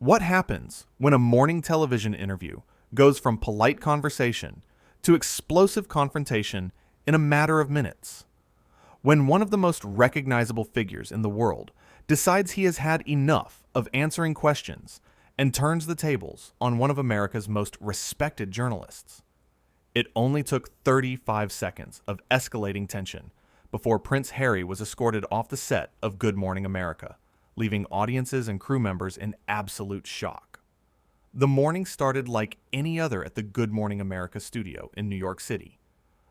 What happens when a morning television interview goes from polite conversation to explosive confrontation in a matter of minutes? When one of the most recognizable figures in the world decides he has had enough of answering questions and turns the tables on one of America's most respected journalists? It only took 35 seconds of escalating tension before Prince Harry was escorted off the set of Good Morning America, leaving audiences and crew members in absolute shock. The morning started like any other at the Good Morning America studio in New York City.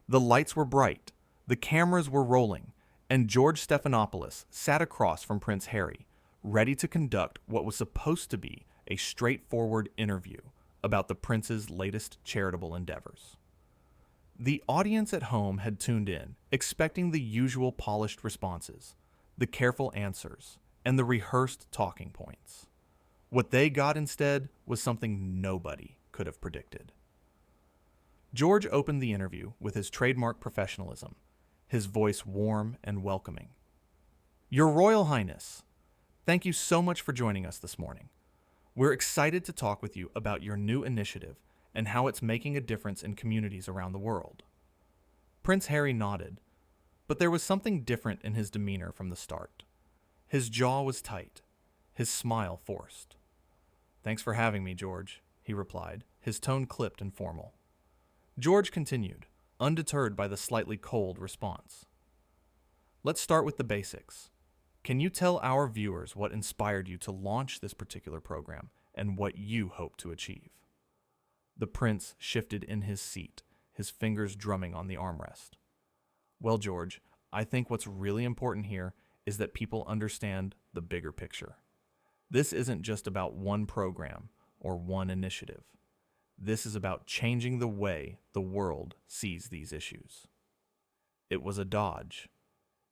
The lights were bright, the cameras were rolling, and George Stephanopoulos sat across from Prince Harry, ready to conduct what was supposed to be a straightforward interview about the prince's latest charitable endeavors. The audience at home had tuned in, expecting the usual polished responses, the careful answers, and the rehearsed talking points. What they got instead was something nobody could have predicted. George opened the interview with his trademark professionalism, his voice warm and welcoming. "Your Royal Highness, thank you so much for joining us this morning. We're excited to talk with you about your new initiative and how it's making a difference in communities around the world." Prince Harry nodded, but there was something different in his demeanor from the start. His jaw was tight, his smile forced. "Thanks for having me, George," he replied, his tone clipped and formal. George continued, undeterred by the slightly cold response. "Let's start with the basics. Can you tell our viewers what inspired you to launch this particular program and what you hope to achieve?" The prince shifted in his seat, his fingers drumming on the armrest. "Well, George, I think what's really important here is that people understand the bigger picture. This isn't just about one program or one initiative. This is about changing the way the world sees these issues." It was a dodge,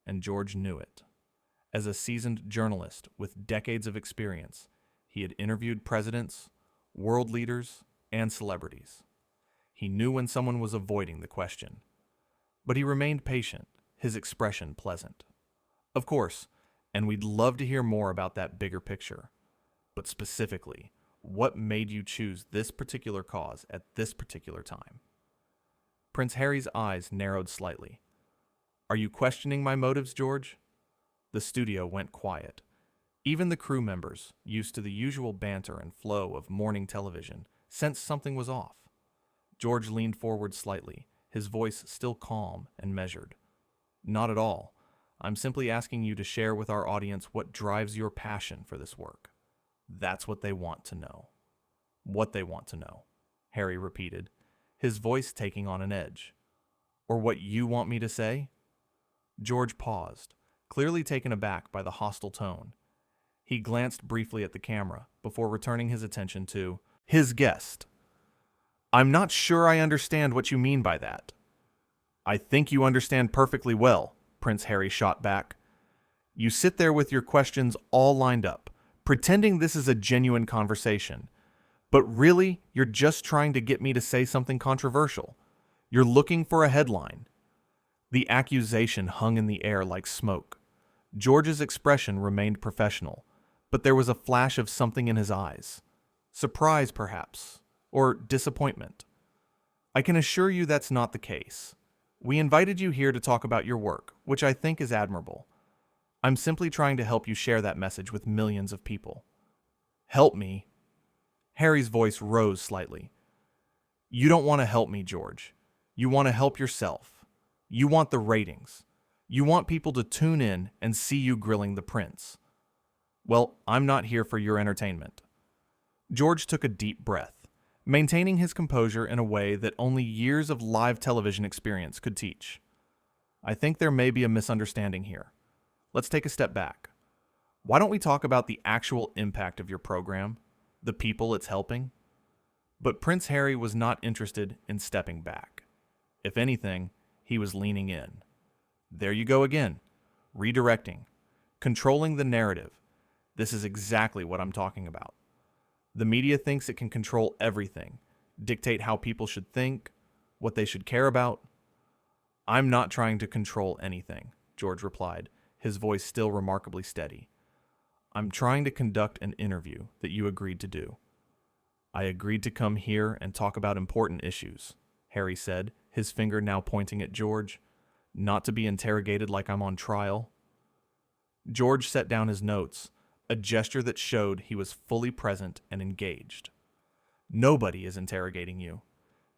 and George knew it. As a seasoned journalist with decades of experience, he had interviewed presidents, world leaders, and celebrities. He knew when someone was avoiding the question. But he remained patient, his expression pleasant. "Of course, and we'd love to hear more about that bigger picture. But specifically, what made you choose this particular cause at this particular time?" Prince Harry's eyes narrowed slightly. "Are you questioning my motives, George?" The studio went quiet. Even the crew members, used to the usual banter and flow of morning television, sensed something was off. George leaned forward slightly, his voice still calm and measured. "Not at all. I'm simply asking you to share with our audience what drives your passion for this work. That's what they want to know." "What they want to know," Harry repeated, his voice taking on an edge. "Or what you want me to say?" George paused, clearly taken aback by the hostile tone. He glanced briefly at the camera before returning his attention to his guest. "I'm not sure I understand what you mean by that." "I think you understand perfectly well," Prince Harry shot back. "You sit there with your questions all lined up, pretending this is a genuine conversation. But really, you're just trying to get me to say something controversial. You're looking for a headline." The accusation hung in the air like smoke. George's expression remained professional, but there was a flash of something in his eyes. Surprise, perhaps, or disappointment. "I can assure you that's not the case. We invited you here to talk about your work, which I think is admirable. I'm simply trying to help you share that message with millions of people." "Help me?" Harry's voice rose slightly. "You don't want to help me, George. You want to help yourself. You want the ratings. You want people to tune in and see you grilling the prince. Well, I'm not here for your entertainment." George took a deep breath, maintaining his composure in a way that only years of live television experience could teach. "I think there may be a misunderstanding here. Let's take a step back. Why don't we talk about the actual impact of your program, the people it's helping?" But Prince Harry was not interested in stepping back. If anything, he was leaning in. "There you go again. Redirecting. Controlling the narrative. This is exactly what I'm talking about. The media thinks it can control everything, dictate how people should think, what they should care about." "I'm not trying to control anything," George replied, his voice still remarkably steady. I'm trying to conduct an interview that you agreed to do. I agreed to come here and talk about important issues, Harry said, his finger now pointing at George, not to be interrogated like I'm on trial. George set down his notes, a gesture that showed he was fully present and engaged. Nobody is interrogating you.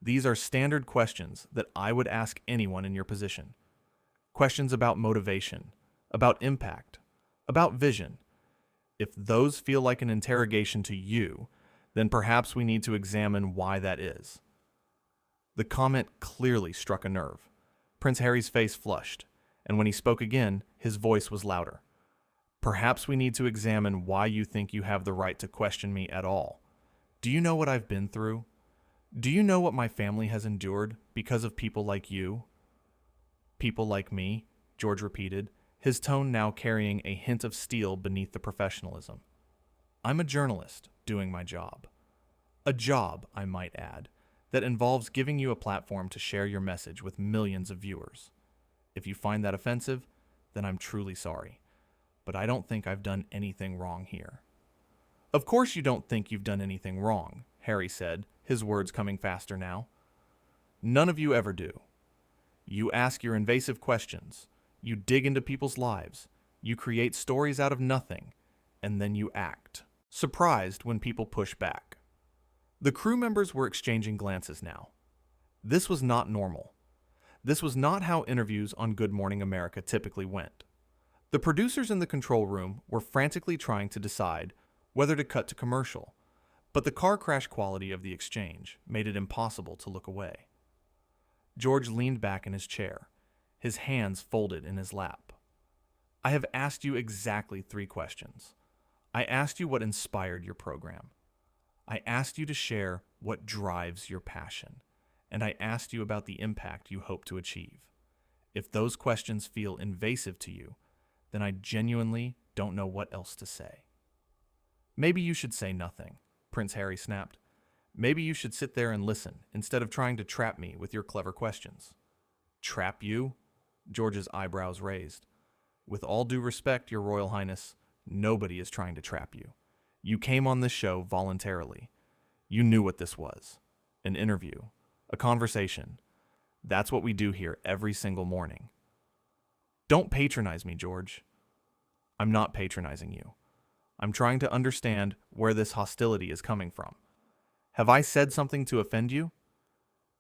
These are standard questions that I would ask anyone in your position. Questions about motivation, about impact, about vision. If those feel like an interrogation to you, then perhaps we need to examine why that is. The comment clearly struck a nerve. Prince Harry's face flushed, and when he spoke again, his voice was louder. Perhaps we need to examine why you think you have the right to question me at all. Do you know what I've been through? Do you know what my family has endured because of people like you? People like me, George repeated, his tone now carrying a hint of steel beneath the professionalism. I'm a journalist doing my job. A job, I might add, that involves giving you a platform to share your message with millions of viewers. If you find that offensive, then I'm truly sorry. But I don't think I've done anything wrong here. Of course you don't think you've done anything wrong, Harry said, his words coming faster now. None of you ever do. You ask your invasive questions, you dig into people's lives, you create stories out of nothing, and then you act, surprised when people push back. The crew members were exchanging glances now. This was not normal. This was not how interviews on Good Morning America typically went. The producers in the control room were frantically trying to decide whether to cut to commercial, but the car crash quality of the exchange made it impossible to look away. George leaned back in his chair, his hands folded in his lap. I have asked you exactly 3 questions. I asked you what inspired your program. I asked you to share what drives your passion, and I asked you about the impact you hope to achieve. If those questions feel invasive to you, then I genuinely don't know what else to say. Maybe you should say nothing, Prince Harry snapped. Maybe you should sit there and listen instead of trying to trap me with your clever questions. Trap you? George's eyebrows raised. With all due respect, Your Royal Highness, nobody is trying to trap you. You came on this show voluntarily. You knew what this was. An interview. A conversation. That's what we do here every single morning. Don't patronize me, George. I'm not patronizing you. I'm trying to understand where this hostility is coming from. Have I said something to offend you?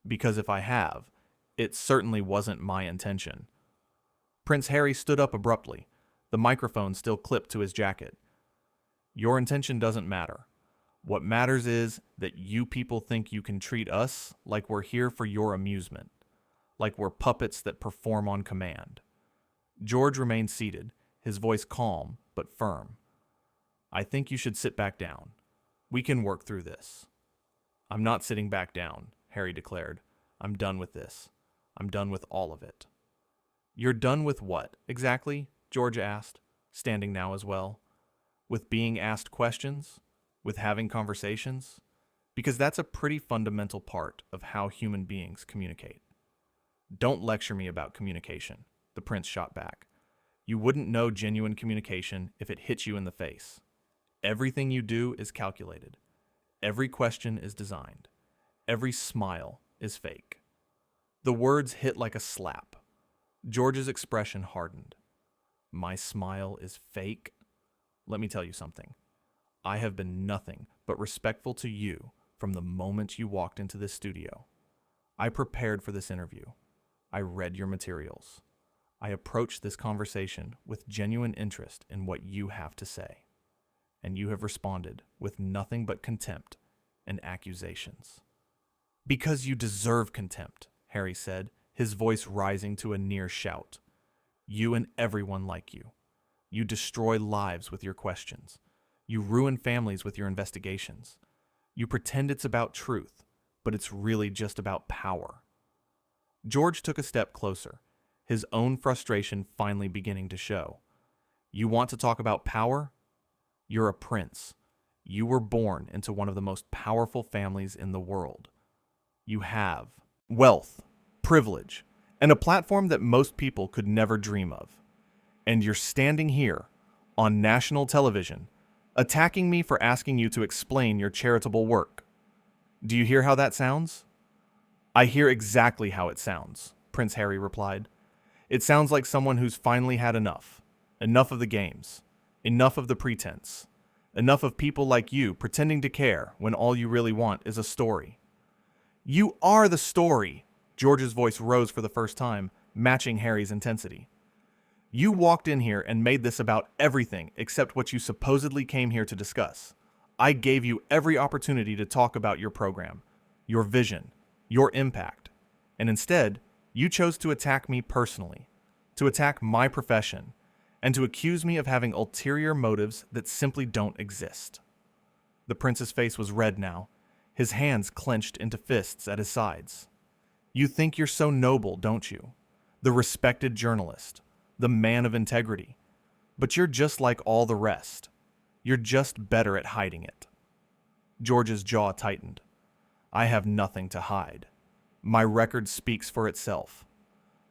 Because if I have, it certainly wasn't my intention. Prince Harry stood up abruptly, the microphone still clipped to his jacket. Your intention doesn't matter. What matters is that you people think you can treat us like we're here for your amusement, like we're puppets that perform on command. George remained seated, his voice calm but firm. I think you should sit back down. We can work through this. I'm not sitting back down, Harry declared. I'm done with this. I'm done with all of it. You're done with what, exactly? George asked, standing now as well. With being asked questions? With having conversations? Because that's a pretty fundamental part of how human beings communicate. Don't lecture me about communication, the prince shot back. You wouldn't know genuine communication if it hit you in the face. Everything you do is calculated. Every question is designed. Every smile is fake. The words hit like a slap. George's expression hardened. My smile is fake? Let me tell you something. I have been nothing but respectful to you from the moment you walked into this studio. I prepared for this interview. I read your materials. I approached this conversation with genuine interest in what you have to say. And you have responded with nothing but contempt and accusations. Because you deserve contempt, Harry said, his voice rising to a near shout. You and everyone like you. You destroy lives with your questions. You ruin families with your investigations. You pretend it's about truth, but it's really just about power. George took a step closer, his own frustration finally beginning to show. You want to talk about power? You're a prince. You were born into one of the most powerful families in the world. You have wealth, privilege, and a platform that most people could never dream of. And you're standing here, on national television, attacking me for asking you to explain your charitable work. Do you hear how that sounds? I hear exactly how it sounds, Prince Harry replied. It sounds like someone who's finally had enough. Enough of the games. Enough of the pretense. Enough of people like you pretending to care when all you really want is a story. You are the story! George's voice rose for the first time, matching Harry's intensity. You walked in here and made this about everything except what you supposedly came here to discuss. I gave you every opportunity to talk about your program, your vision, your impact. And instead, you chose to attack me personally, to attack my profession, and to accuse me of having ulterior motives that simply don't exist. The prince's face was red now, his hands clenched into fists at his sides. You think you're so noble, don't you? The respected journalist, the man of integrity. But you're just like all the rest. You're just better at hiding it. George's jaw tightened. I have nothing to hide. My record speaks for itself.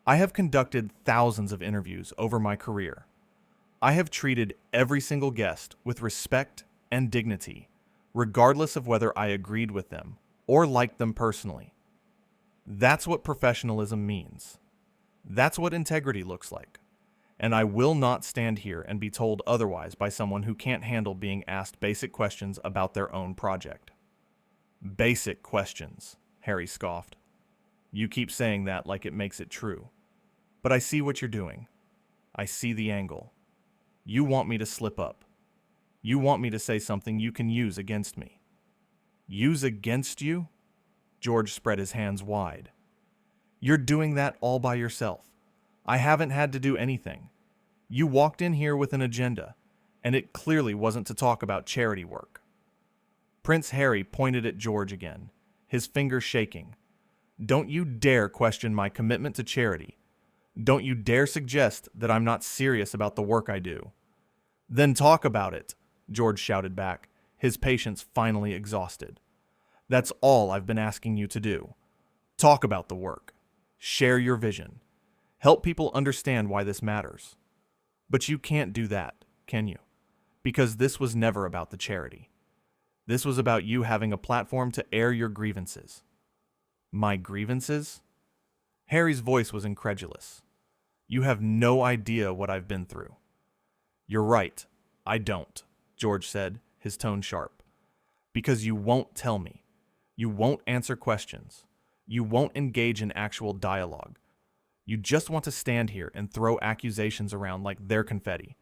I have conducted thousands of interviews over my career. I have treated every single guest with respect and dignity, regardless of whether I agreed with them or liked them personally. That's what professionalism means. That's what integrity looks like. And I will not stand here and be told otherwise by someone who can't handle being asked basic questions about their own project. Basic questions, Harry scoffed. You keep saying that like it makes it true. But I see what you're doing. I see the angle. You want me to slip up. You want me to say something you can use against me. Use against you? George spread his hands wide. You're doing that all by yourself. I haven't had to do anything. You walked in here with an agenda, and it clearly wasn't to talk about charity work. Prince Harry pointed at George again, his fingers shaking. Don't you dare question my commitment to charity. Don't you dare suggest that I'm not serious about the work I do. Then talk about it, George shouted back, his patience finally exhausted. That's all I've been asking you to do. Talk about the work. Share your vision. Help people understand why this matters. But you can't do that, can you? Because this was never about the charity. This was about you having a platform to air your grievances. My grievances? Harry's voice was incredulous. You have no idea what I've been through. You're right, I don't, George said, his tone sharp. Because you won't tell me. You won't answer questions. You won't engage in actual dialogue. You just want to stand here and throw accusations around like they're confetti.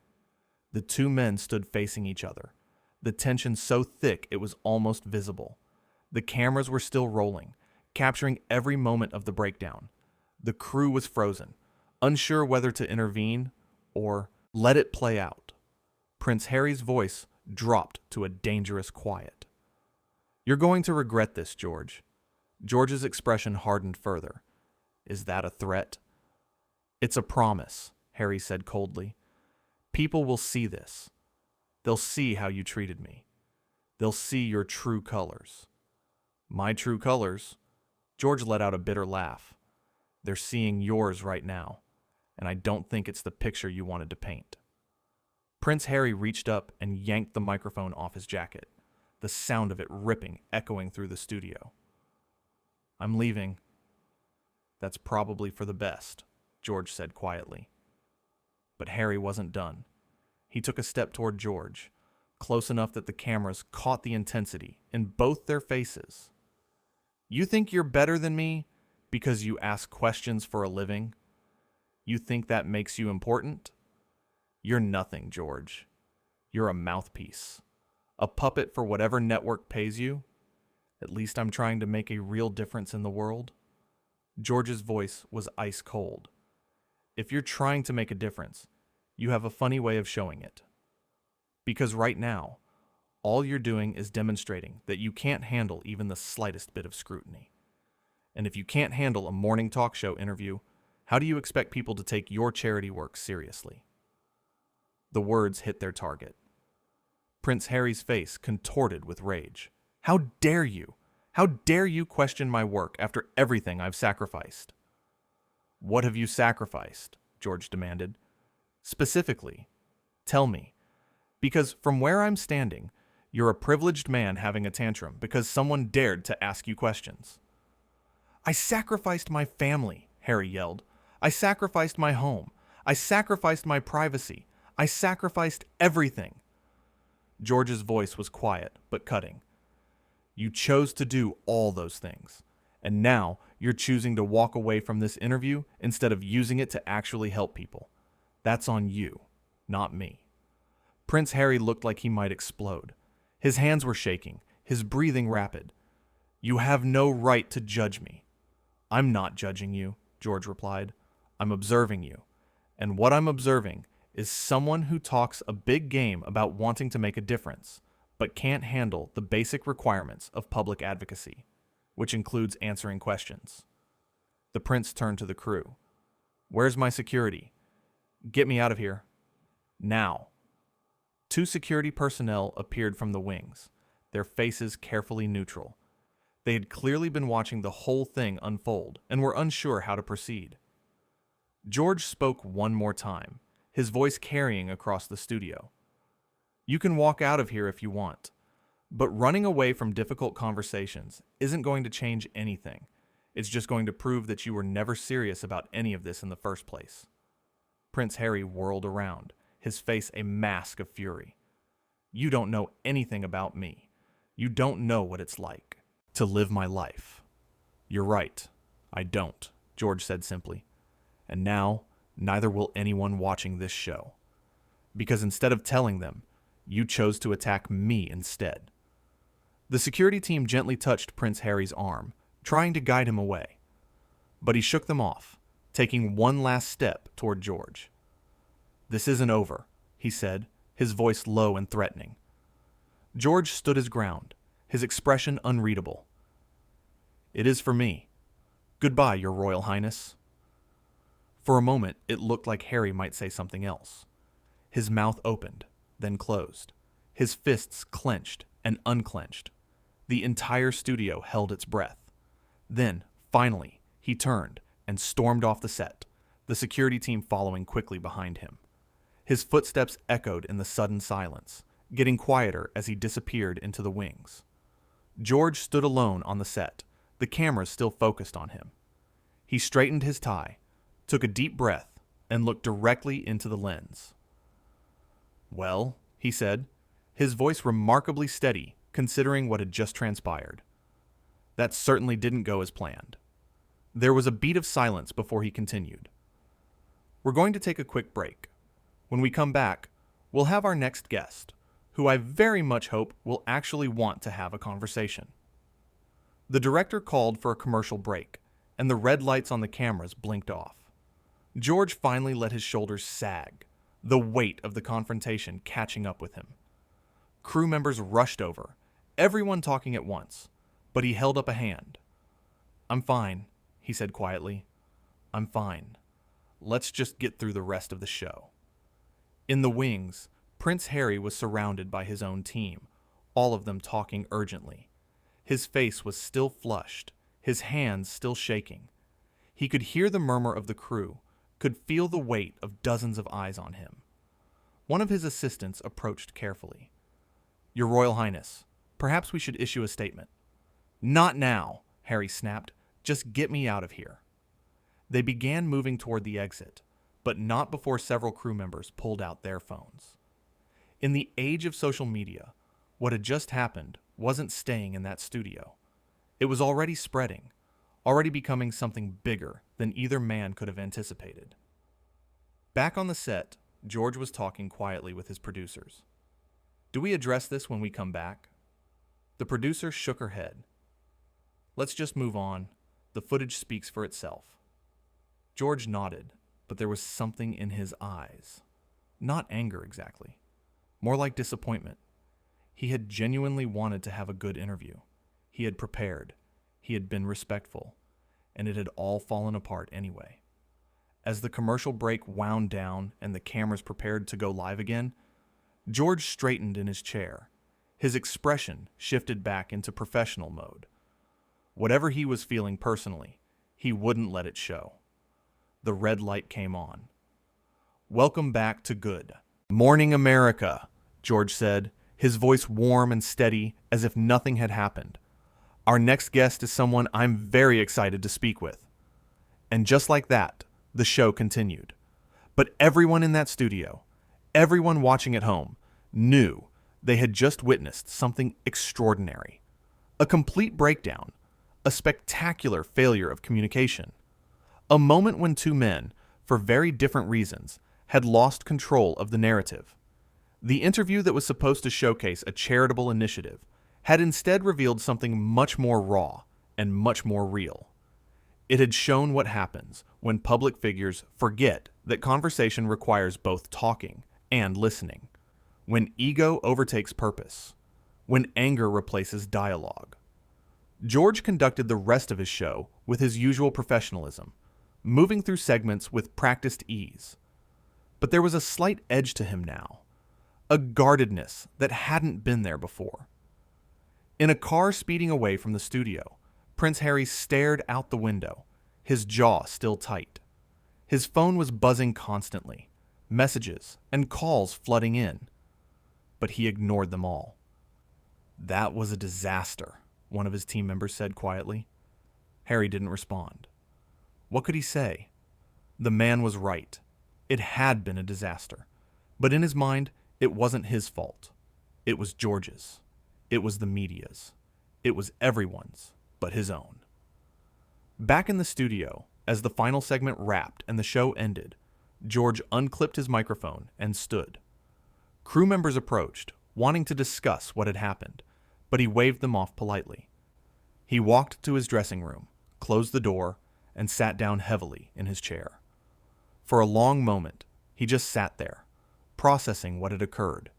The two men stood facing each other, the tension so thick it was almost visible. The cameras were still rolling, capturing every moment of the breakdown. The crew was frozen, unsure whether to intervene or let it play out. Prince Harry's voice dropped to a dangerous quiet. You're going to regret this, George. George's expression hardened further. Is that a threat? It's a promise, Harry said coldly. People will see this. They'll see how you treated me. They'll see your true colors. My true colors? George let out a bitter laugh. They're seeing yours right now, and I don't think it's the picture you wanted to paint. Prince Harry reached up and yanked the microphone off his jacket, the sound of it ripping, echoing through the studio. I'm leaving. That's probably for the best, George said quietly. But Harry wasn't done. He took a step toward George, close enough that the cameras caught the intensity in both their faces. You think you're better than me because you ask questions for a living? You think that makes you important? You're nothing, George. You're a mouthpiece. A puppet for whatever network pays you. At least I'm trying to make a real difference in the world. George's voice was ice cold. If you're trying to make a difference, you have a funny way of showing it. Because right now, all you're doing is demonstrating that you can't handle even the slightest bit of scrutiny. And if you can't handle a morning talk show interview, how do you expect people to take your charity work seriously? The words hit their target. Prince Harry's face contorted with rage. How dare you? How dare you question my work after everything I've sacrificed? What have you sacrificed? George demanded. Specifically, tell me, Because from where I'm standing, you're a privileged man having a tantrum because someone dared to ask you questions. I sacrificed my family, Harry yelled. I sacrificed my home. I sacrificed my privacy. I sacrificed everything. George's voice was quiet, but cutting. You chose to do all those things, and now you're choosing to walk away from this interview instead of using it to actually help people. That's on you, not me. Prince Harry looked like he might explode. His hands were shaking, his breathing rapid. You have no right to judge me. I'm not judging you, George replied. I'm observing you. And what I'm observing is someone who talks a big game about wanting to make a difference, but can't handle the basic requirements of public advocacy, which includes answering questions. The prince turned to the crew. Where's my security? Get me out of here. Now. 2 security personnel appeared from the wings, their faces carefully neutral. They had clearly been watching the whole thing unfold and were unsure how to proceed. George spoke one more time, his voice carrying across the studio. You can walk out of here if you want, but running away from difficult conversations isn't going to change anything. It's just going to prove that you were never serious about any of this in the first place. Prince Harry whirled around, his face a mask of fury. You don't know anything about me. You don't know what it's like to live my life. You're right. I don't, George said simply. And now, neither will anyone watching this show. Because instead of telling them, you chose to attack me instead. The security team gently touched Prince Harry's arm, trying to guide him away. But he shook them off, taking one last step toward George. This isn't over, he said, his voice low and threatening. George stood his ground, his expression unreadable. It is for me. Goodbye, Your Royal Highness. For a moment, it looked like Harry might say something else. His mouth opened, then closed. His fists clenched and unclenched. The entire studio held its breath. Then, finally, he turned and stormed off the set, the security team following quickly behind him. His footsteps echoed in the sudden silence, getting quieter as he disappeared into the wings. George stood alone on the set, the cameras still focused on him. He straightened his tie, took a deep breath, and looked directly into the lens. Well, he said, his voice remarkably steady considering what had just transpired. That certainly didn't go as planned. There was a beat of silence before he continued. We're going to take a quick break. When we come back, we'll have our next guest, who I very much hope will actually want to have a conversation. The director called for a commercial break, and the red lights on the cameras blinked off. George finally let his shoulders sag, the weight of the confrontation catching up with him. Crew members rushed over, everyone talking at once, but he held up a hand. I'm fine, he said quietly. I'm fine. Let's just get through the rest of the show. In the wings, Prince Harry was surrounded by his own team, all of them talking urgently. His face was still flushed, his hands still shaking. He could hear the murmur of the crew, could feel the weight of dozens of eyes on him. One of his assistants approached carefully. Your Royal Highness, perhaps we should issue a statement. Not now, Harry snapped. Just get me out of here. They began moving toward the exit, but not before several crew members pulled out their phones. In the age of social media, what had just happened wasn't staying in that studio. It was already spreading, already becoming something bigger than either man could have anticipated. Back on the set, George was talking quietly with his producers. Do we address this when we come back? The producer shook her head. Let's just move on. The footage speaks for itself. George nodded, but there was something in his eyes. Not anger exactly. More like disappointment. He had genuinely wanted to have a good interview. He had prepared. He had been respectful. And it had all fallen apart anyway. As the commercial break wound down and the cameras prepared to go live again, George straightened in his chair. His expression shifted back into professional mode. Whatever he was feeling personally, he wouldn't let it show. The red light came on. Welcome back to Good Morning America. George said, his voice warm and steady as if nothing had happened. "Our next guest is someone I'm very excited to speak with." And just like that, the show continued. But everyone in that studio, everyone watching at home, knew they had just witnessed something extraordinary. A complete breakdown, a spectacular failure of communication. A moment when two men, for very different reasons, had lost control of the narrative. The interview that was supposed to showcase a charitable initiative had instead revealed something much more raw and much more real. It had shown what happens when public figures forget that conversation requires both talking and listening, when ego overtakes purpose, when anger replaces dialogue. George conducted the rest of his show with his usual professionalism, moving through segments with practiced ease. But there was a slight edge to him now, a guardedness that hadn't been there before. In a car speeding away from the studio, Prince Harry stared out the window, his jaw still tight. His phone was buzzing constantly, messages and calls flooding in. But he ignored them all. "That was a disaster," one of his team members said quietly. Harry didn't respond. What could he say? The man was right. It had been a disaster. But in his mind, it wasn't his fault. It was George's. It was the media's. It was everyone's but his own. Back in the studio, as the final segment wrapped and the show ended, George unclipped his microphone and stood. Crew members approached, wanting to discuss what had happened, but he waved them off politely. He walked to his dressing room, closed the door, and sat down heavily in his chair. For a long moment, he just sat there, processing what had occurred.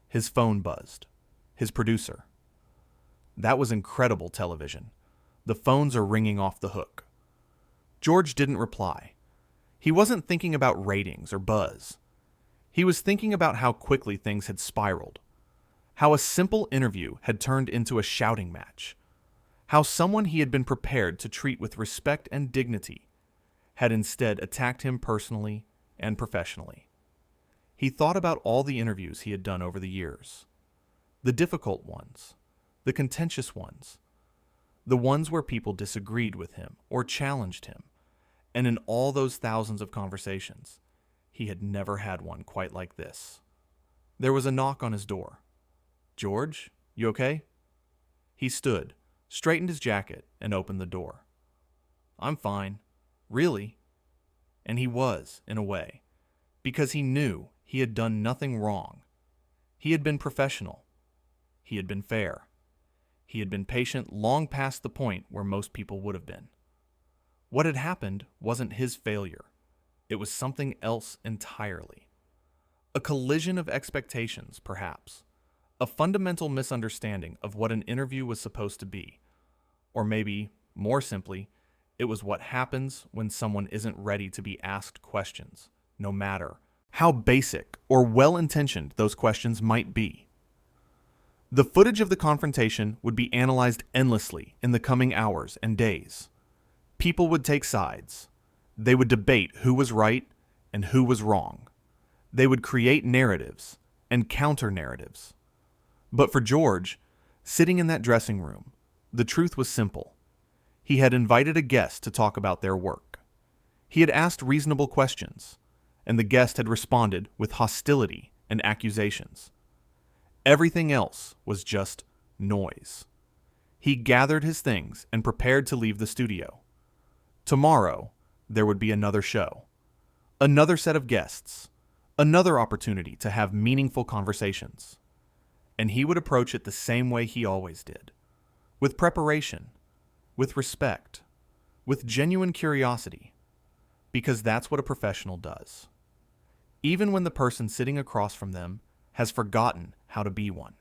His phone buzzed. His producer. That was incredible television. The phones are ringing off the hook. George didn't reply. He wasn't thinking about ratings or buzz. He was thinking about how quickly things had spiraled. How a simple interview had turned into a shouting match. How someone he had been prepared to treat with respect and dignity had instead attacked him personally and professionally. He thought about all the interviews he had done over the years. The difficult ones, the contentious ones, the ones where people disagreed with him or challenged him, and in all those thousands of conversations, he had never had one quite like this. There was a knock on his door. "George, you okay?" He stood, straightened his jacket, and opened the door. "I'm fine. Really?" And he was, in a way, because he knew he had done nothing wrong. He had been professional. He had been fair. He had been patient long past the point where most people would have been. What had happened wasn't his failure. It was something else entirely. A collision of expectations, perhaps. A fundamental misunderstanding of what an interview was supposed to be. Or maybe, more simply, it was what happens when someone isn't ready to be asked questions, no matter how basic or well-intentioned those questions might be. The footage of the confrontation would be analyzed endlessly in the coming hours and days. People would take sides. They would debate who was right and who was wrong. They would create narratives and counter-narratives. But for George, sitting in that dressing room, the truth was simple. He had invited a guest to talk about their work. He had asked reasonable questions, and the guest had responded with hostility and accusations. Everything else was just noise. He gathered his things and prepared to leave the studio. Tomorrow, there would be another show, another set of guests, another opportunity to have meaningful conversations. And he would approach it the same way he always did, with preparation, with respect, with genuine curiosity, because that's what a professional does, even when the person sitting across from them has forgotten how to be one.